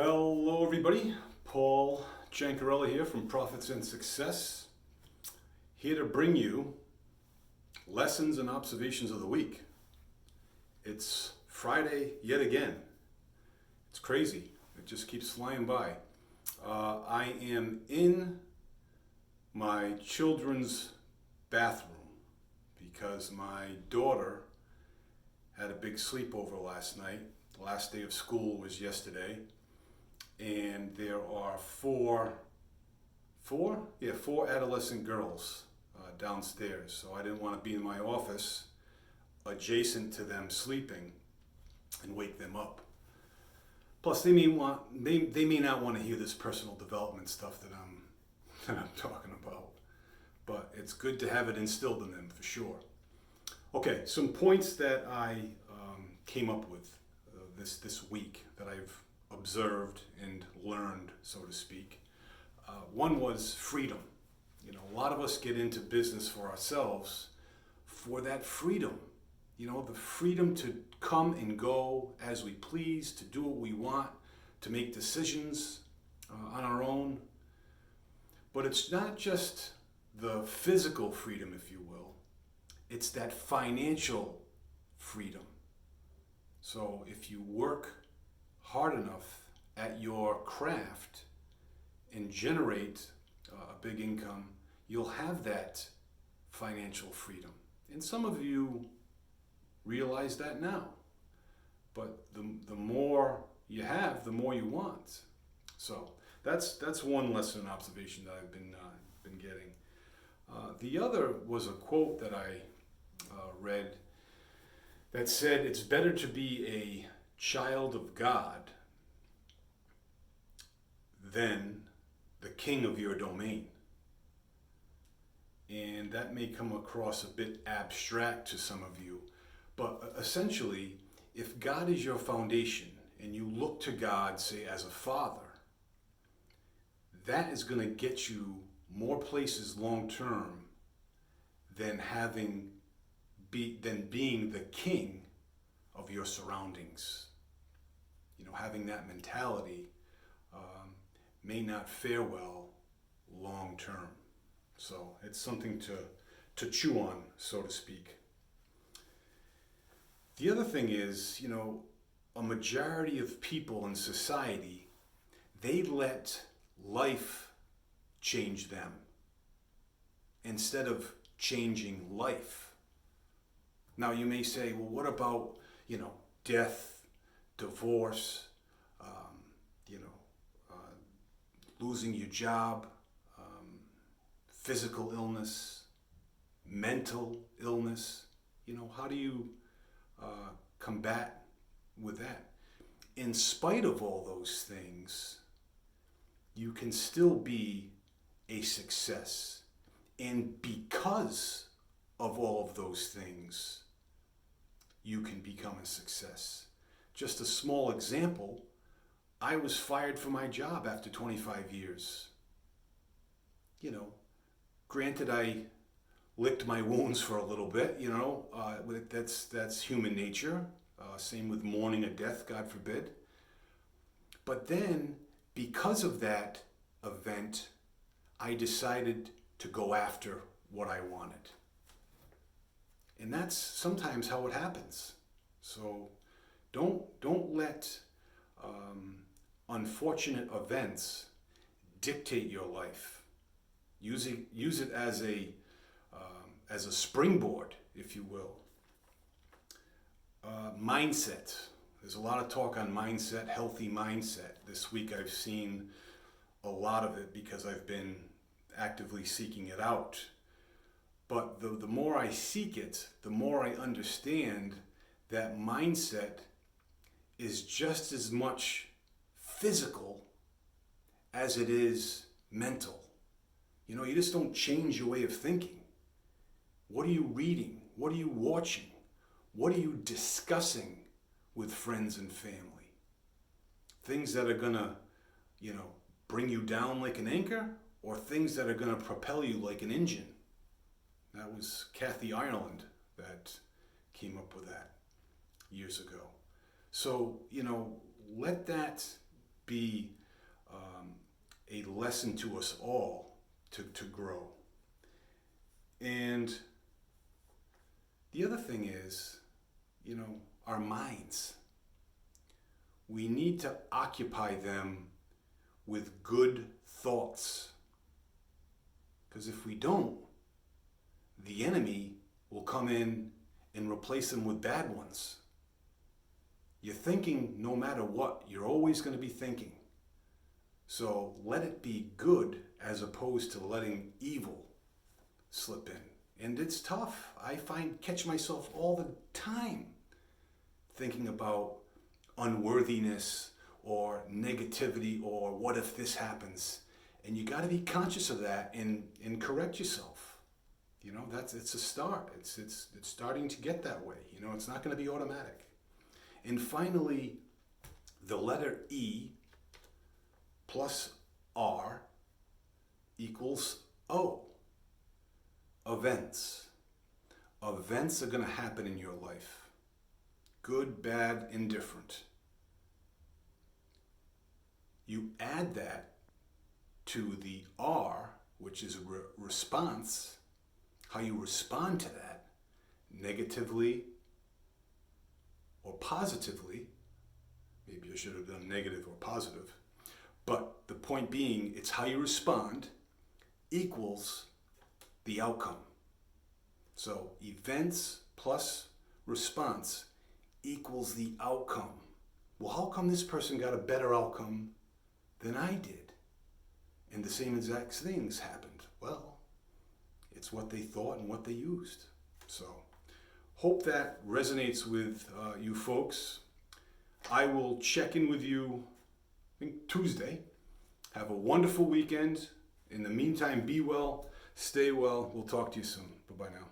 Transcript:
Hello, everybody. Paul Jancarella here from Profits and Success, here to bring you lessons and observations of the week. It's Friday yet again. It's crazy. It just keeps flying by. I am in my children's bathroom because my daughter had a big sleepover last night. The last day of school was yesterday. And there are four adolescent girls downstairs. So I didn't want to be in my office adjacent to them sleeping and wake them up. Plus, they may not want to hear this personal development stuff that I'm talking about. But it's good to have it instilled in them for sure. Okay, some points that I came up with this week that I've observed and learned, so to speak. One was freedom. You know, a lot of us get into business for ourselves for that freedom. You know, the freedom to come and go as we please, to do what we want, to make decisions on our own. But it's not just the physical freedom, if you will. It's that financial freedom. So if you work hard enough at your craft and generate a big income, you'll have that financial freedom. And some of you realize that now. But the more you have, the more you want. So that's one lesson and observation that I've been getting. The other was a quote that I read that said, "It's better to be a child of God than the king of your domain." And that may come across a bit abstract to some of you, but essentially, if God is your foundation and you look to God, say, as a father, that is going to get you more places long term than being the king of your surroundings. You know, having that mentality may not fare well long term. So it's something to chew on, so to speak. The other thing is, you know, a majority of people in society, they let life change them instead of changing life. Now you may say, well, what about, you know, death, divorce, losing your job, physical illness, mental illness? You know, how do you combat with that? In spite of all those things, you can still be a success. And because of all of those things, you can become a success. Just a small example, I was fired from my job after 25 years. You know, granted, I licked my wounds for a little bit, you know, that's human nature. Same with mourning a death, God forbid. But then, because of that event, I decided to go after what I wanted. And that's sometimes how it happes. So don't let unfortunate events dictate your life. Use it as a springboard, if you will. Mindset. There's a lot of talk on mindset, healthy mindset. This week I've seen a lot of it because I've been actively seeking it out. But the more I seek it, the more I understand that mindset is just as much physical as it is mental. You know, you just don't change your way of thinking. What are you reading? What are you watching? What are you discussing with friends and family? Things that are gonna, you know, bring you down like an anchor, or things that are gonna propel you like an engine? That was Kathy Ireland that came up with that years ago. So, you know, let that be a lesson to us all to grow. And the other thing is, our minds. We need to occupy them with good thoughts. Because if we don't, the enemy will come in and replace them with bad ones. You're thinking no matter what, you're always going to be thinking. So let it be good as opposed to letting evil slip in. And it's tough. I catch myself all the time thinking about unworthiness or negativity or what if this happens. And you got to be conscious of that and correct yourself. It's a start. It's starting to get that way. It's not going to be automatic. And finally, the letter E plus R equals O. Events. Events are going to happen in your life. Good, bad, indifferent. You add that to the R, which is response, how you respond to that, negatively or positively. Maybe I should have done negative or positive. But the point being, it's how you respond equals the outcome. So events plus response equals the outcome. Well, how come this person got a better outcome than I did? And the same exact things happened. Well, it's what they thought and what they used. So, hope that resonates with you folks. I will check in with you, I think Tuesday. Have a wonderful weekend. In the meantime, be well, stay well. We'll talk to you soon. Bye-bye now.